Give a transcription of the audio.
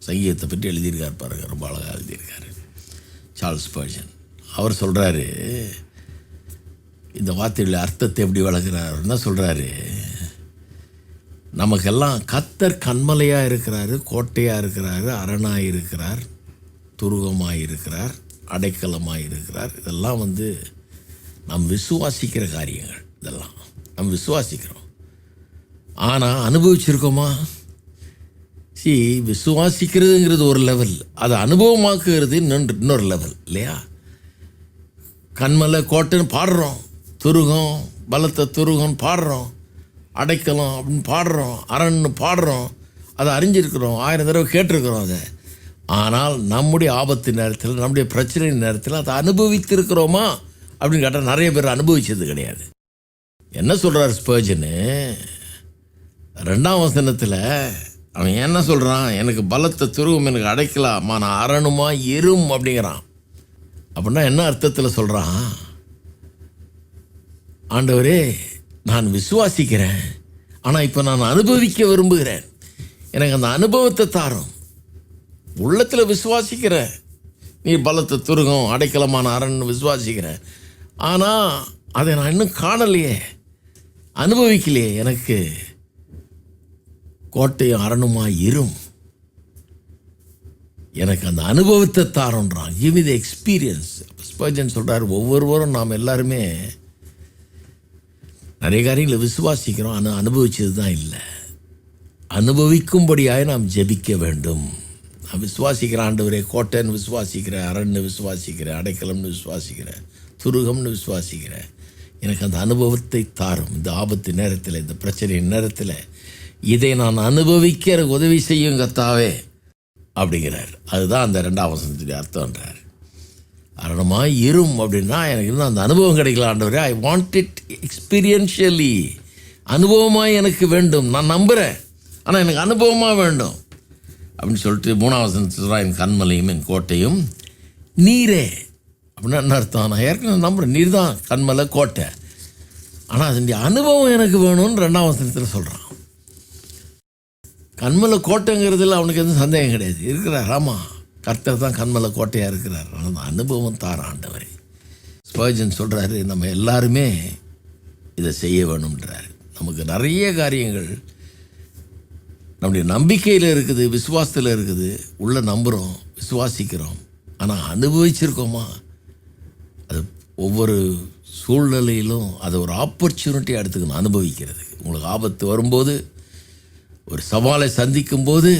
சங்கீதத்தை பற்றி எழுதியிருக்கார் பாருங்க, ரொம்ப அழகாக எழுதியிருக்காரு சார்ல்ஸ் ஸ்பர்ஜன். அவர் சொல்கிறாரு, இந்த வார்த்தையுடைய அர்த்தத்தை எப்படி வளர்க்குறாருன்னா சொல்கிறாரு, நமக்கெல்லாம் கர்த்தர் கண்மலையாக இருக்கிறாரு, கோட்டையாக இருக்கிறாரு, அரணாக இருக்கிறார், துருகமாக இருக்கிறார், அடைக்கலமாக இருக்கிறார். இதெல்லாம் நாம் விசுவாசிக்கிற காரியங்கள். இதெல்லாம் நம்ம விசுவாசிக்கிறோம். ஆனால் அனுபவிச்சிருக்கோமா? விசுவாசிக்கிறதுங்கிறது ஒரு லெவல், அதை அனுபவமாக்குறது இன்னொரு லெவல் இல்லையா? கண்மலை கோட்டைன்னு பாடுறோம், துருகம் பலத்த துருகம்னு பாடுறோம், அடைக்கலம் அப்படின்னு பாடுறோம், அரண்னு பாடுறோம், அதை அறிஞ்சிருக்கிறோம், 1000 தடவை கேட்டிருக்கிறோம் அதை. ஆனால் நம்முடைய ஆபத்து நேரத்தில், நம்முடைய பிரச்சனை நேரத்தில் அதை அனுபவித்திருக்கிறோமா அப்படின்னு கேட்டால் நிறைய பேர் அனுபவித்தது கிடையாது. என்ன சொல்கிறார் ஸ்பர்ஜனு 2ஆம் வசனத்தில்? அவன் என்ன சொல்கிறான்? எனக்கு பலத்த துருவம் எனக்கு அடைக்கலாமா, நான் அரணுமா எறும் அப்படிங்கிறான். அப்படின்னா என்ன அர்த்தத்தில் சொல்கிறான்? ஆண்டவரே, நான் விசுவாசிக்கிறேன், ஆனால் இப்போ நான் அனுபவிக்க விரும்புகிறேன், எனக்கு அந்த அனுபவத்தை தாரும். உள்ளத்தில் விசுவாசிக்கிறேன், நீ பலத்த துருகம் அடைக்கலமான அரண்னு விசுவாசிக்கிறேன், ஆனால் அதை நான் இன்னும் காணலையே, அனுபவிக்கலையே. எனக்கு கோட்டையும் அரணுமா இரும், எனக்கு அந்த அனுபவத்தை தாரோன்றான். Give me the experience. Spurgeon சொல்கிறார், ஒவ்வொருவரும் நாம் எல்லாருமே நிறைய காரியங்களை விசுவாசிக்கிறோம், ஆனால் அனுபவிச்சது தான் இல்லை. அனுபவிக்கும்படியாக நாம் ஜெபிக்க வேண்டும். நான் விசுவாசிக்கிறேன் ஆண்டவரே, கோட்டைன்னு விசுவாசிக்கிறேன், அரண்னு விசுவாசிக்கிறேன், அடைக்கலம்னு விசுவாசிக்கிறேன், துருகம்னு விசுவாசிக்கிறேன், எனக்கு அந்த அனுபவத்தை தாரும். இந்த ஆபத்து நேரத்தில், இந்த பிரச்சனை நேரத்தில் இதை நான் அனுபவிக்க எனக்கு உதவி செய்யும் கர்த்தாவே அப்படிங்கிறார். அதுதான் அந்த 2ஆம் வசனத்துடைய அர்த்தம்ன்றார். அரணமாய் இரும் அப்படின்னா எனக்கு இன்னும் அந்த அனுபவம் கிடைக்கல ஆண்டவரே, ஐ வாண்ட் இட் எக்ஸ்பீரியன்ஷியலி. அனுபவமாக எனக்கு வேண்டும், நான் நம்புகிறேன், ஆனால் எனக்கு அனுபவமாக வேண்டும் அப்படின்னு சொல்லிட்டு 3ஆம் வசனத்தில் என் கண்மலையும் என் கோட்டையும் நீரே அப்படின்னா என்ன அர்த்தம்? நான் ஏற்கனவே நம்புகிறேன், நீர் தான் கண்மலை கோட்டை, ஆனால் அதனுடைய அனுபவம் எனக்கு வேணும்னு 2ஆம் வசனத்தில் சொல்கிறான். கண்மலை கோட்டைங்கிறதுல அவனுக்கு எதுவும் சந்தேகம் கிடையாது, இருக்கிறார். ஆமாம், கர்த்தர் தான் கண்மலை கோட்டையாக இருக்கிறார், ஆனால் அந்த அனுபவம் தார ஆண்டவரே. ஸ்பர்ஜன் சொல்கிறாரு, நம்ம எல்லாருமே இதை செய்ய வேணும்ன்றார். நமக்கு நிறைய காரியங்கள் நம்முடைய நம்பிக்கையில் இருக்குது, விசுவாசத்தில் இருக்குது, உள்ளே நம்புகிறோம், விசுவாசிக்கிறோம், ஆனால் அனுபவிச்சிருக்கோமா? அது ஒவ்வொரு சூழ்நிலையிலும் அதை ஒரு ஆப்பர்ச்சுனிட்டியாக எடுத்துக்கணும் அனுபவிக்கிறது. உங்களுக்கு ஆபத்து வரும்போது, ஒரு சவாலை சந்திக்கும்போது